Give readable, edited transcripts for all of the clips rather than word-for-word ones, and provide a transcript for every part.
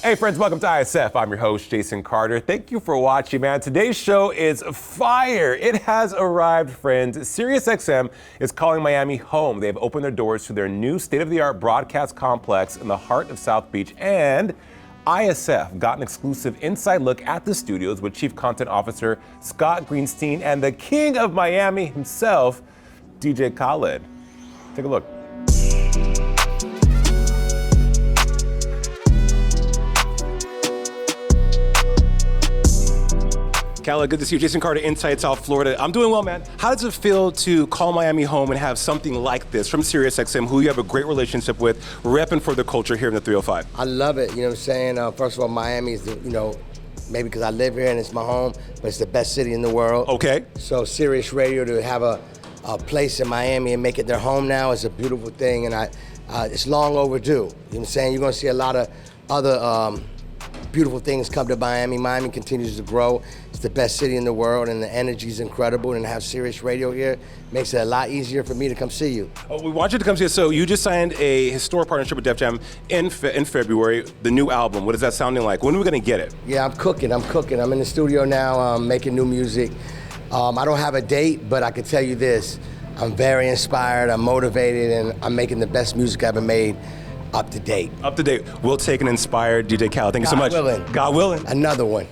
Hey friends, welcome to ISF. I'm your host, Jason Carter. Thank you for watching, man. Today's show is fire. It has arrived, friends. SiriusXM is calling Miami home. They've opened their doors to their new state-of-the-art broadcast complex in the heart of South Beach, and ISF got an exclusive inside look at the studios with Chief Content Officer Scott Greenstein and the King of Miami himself, DJ Khaled. Take a look. Khaled, good to see you. Jason Carter, inside South Florida. I'm doing well, man. How does it feel to call Miami home and have something like this from SiriusXM, who you have a great relationship with, repping for the culture here in the 305? I love it. You know what I'm saying? First of all, Miami is, maybe because I live here and it's my home, but it's the best city in the world. Okay. So Sirius Radio, to have a place in Miami and make it their home now is a beautiful thing, and it's long overdue. You know what I'm saying? You're going to see a lot of other beautiful things come to Miami. Miami continues to grow. It's the best city in the world, and the energy is incredible. And to have Sirius Radio here makes it a lot easier for me to come see you. Oh, we want you to come see us. So you just signed a historic partnership with Def Jam in February. The new album. What is that sounding like? When are we going to get it? Yeah, I'm cooking. I'm in the studio now, making new music. I don't have a date, but I can tell you this: I'm very inspired. I'm motivated, and I'm making the best music I've ever made. Up to date. Up to date. We'll take an inspired DJ Khaled. Thank you so much. God willing. God willing. Another one.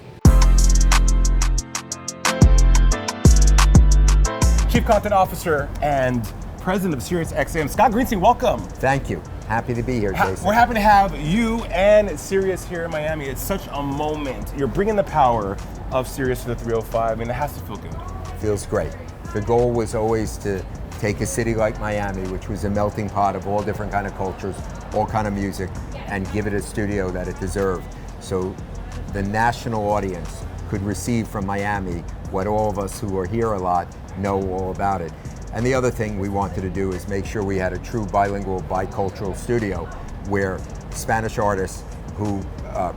Chief Content Officer and President of SiriusXM, Scott Greenstein, welcome. Thank you. Happy to be here, Jason. We're happy to have you and Sirius here in Miami. It's such a moment. You're bringing the power of Sirius to the 305. I mean, it has to feel good. Feels great. The goal was always to take a city like Miami, which was a melting pot of all different kind of cultures, all kind of music, and give it a studio that it deserved. So the national audience could receive from Miami what all of us who are here a lot know all about it. And the other thing we wanted to do is make sure we had a true bilingual, bicultural studio where Spanish artists who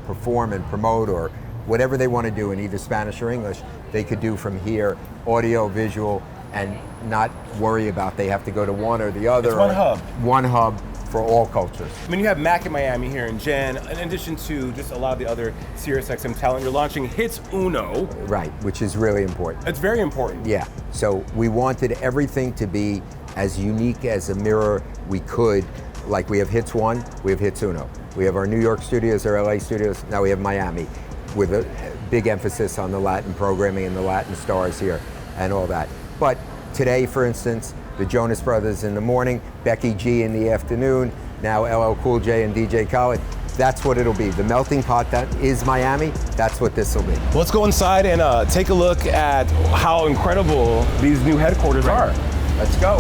perform and promote or whatever they want to do in either Spanish or English, they could do from here, audio, visual, and not worry about they have to go to one or the other. It's one hub. One hub for all cultures. I mean, you have Mac in Miami here and Jen, in addition to just a lot of the other SiriusXM talent. You're launching Hits Uno. Right, which is really important. It's very important. Yeah, so we wanted everything to be as unique as a mirror we could. Like we have Hits One, we have Hits Uno. We have our New York studios, our LA studios, now we have Miami, with a big emphasis on the Latin programming and the Latin stars here and all that. But today, for instance, the Jonas Brothers in the morning, Becky G in the afternoon, now LL Cool J and DJ Khaled. That's what it'll be. The melting pot that is Miami, that's what this will be. Well, let's go inside and take a look at how incredible these new headquarters are. Let's go.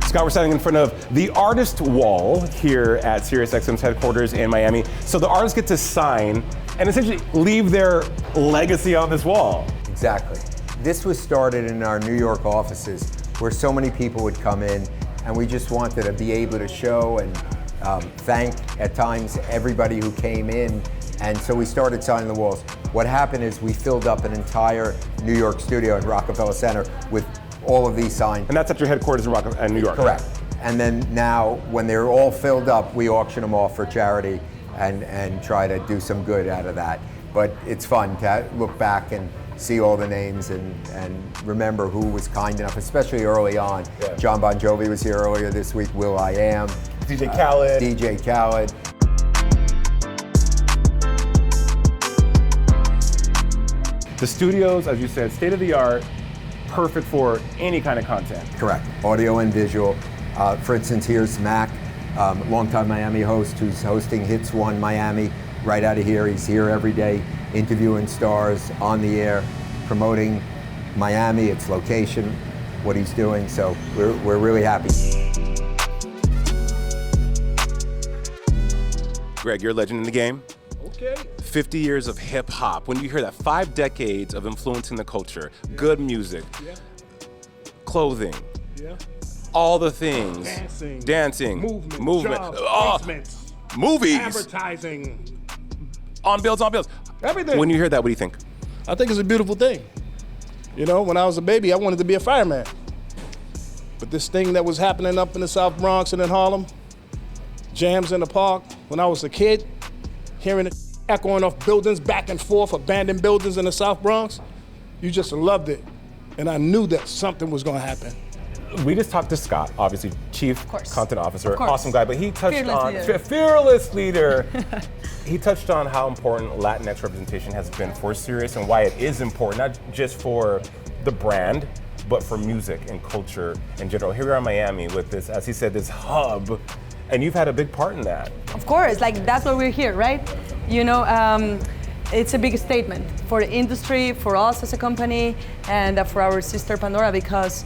Scott, we're standing in front of the artist wall here at SiriusXM's headquarters in Miami. So the artists get to sign and essentially leave their legacy on this wall. Exactly. This was started in our New York offices where so many people would come in, and we just wanted to be able to show and thank at times everybody who came in, and so we started signing the walls. What happened is we filled up an entire New York studio at Rockefeller Center with all of these signs. And that's at your headquarters in New York? Correct. And then now, when they're all filled up, we auction them off for charity and try to do some good out of that. But it's fun to look back and see all the names and remember who was kind enough, especially early on. Yeah. John Bon Jovi was here earlier this week, will.i.am. DJ Khaled. DJ Khaled. The studios, as you said, state of the art, perfect for any kind of content. Correct, audio and visual. For instance, here's Mac, longtime Miami host who's hosting Hits One Miami right out of here. He's here every day, interviewing stars on the air, promoting Miami, its location, what he's doing. So we're really happy. Greg, you're a legend in the game. Okay. 50 years of hip hop. When you hear that, 5 decades of influencing the culture, good music, clothing, all the things, dancing, movement, jobs, movies, advertising, on bills, everything. When you hear that, what do you think? I think it's a beautiful thing. You know, when I was a baby, I wanted to be a fireman. But this thing that was happening up in the South Bronx and in Harlem, jams in the park, when I was a kid, hearing it echoing off buildings back and forth, abandoned buildings in the South Bronx, you just loved it. And I knew that something was gonna happen. We just talked to Scott, obviously Chief Content Officer, awesome guy, but he touched fearless leader. He touched on how important Latinx representation has been for Sirius and why it is important, not just for the brand, but for music and culture in general. Here we are in Miami with this, as he said, this hub, and you've had a big part in that. Of course, like that's why we're here, right? You know, it's a big statement for the industry, for us as a company, and for our sister Pandora, because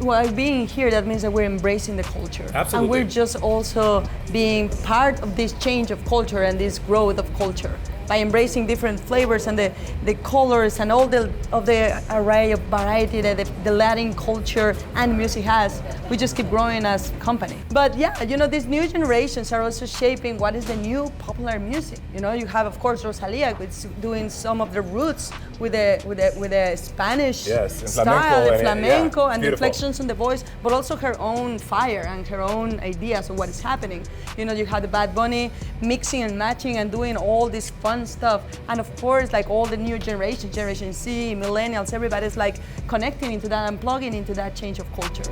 while being here, that means that we're embracing the culture. Absolutely. And we're just also being part of this change of culture and this growth of culture by embracing different flavors and the colors and all the array of variety that the Latin culture and music has. We just keep growing as a company. But yeah, you know, these new generations are also shaping what is the new popular music. You know, you have of course Rosalia, which is doing some of the roots with the Spanish style, the flamenco, and the inflections in the voice, but also her own fire and her own ideas of what is happening. You know, you have the Bad Bunny mixing and matching and doing all this fun stuff, and of course, like all the new generation, Generation Z, millennials, everybody's like connecting into that and plugging into that change of culture.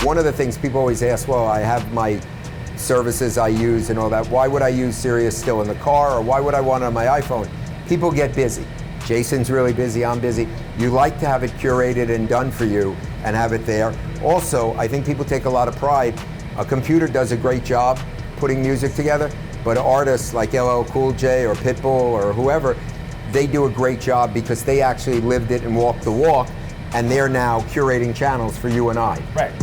One of the things people always ask, well, I have my services I use and all that, why would I use Sirius still in the car, or why would I want it on my iPhone? People get busy. Jason's really busy, I'm busy. You like to have it curated and done for you and have it there. Also, I think people take a lot of pride. A computer does a great job putting music together, but artists like LL Cool J or Pitbull or whoever, they do a great job because they actually lived it and walked the walk, and they're now curating channels for you and I. Right.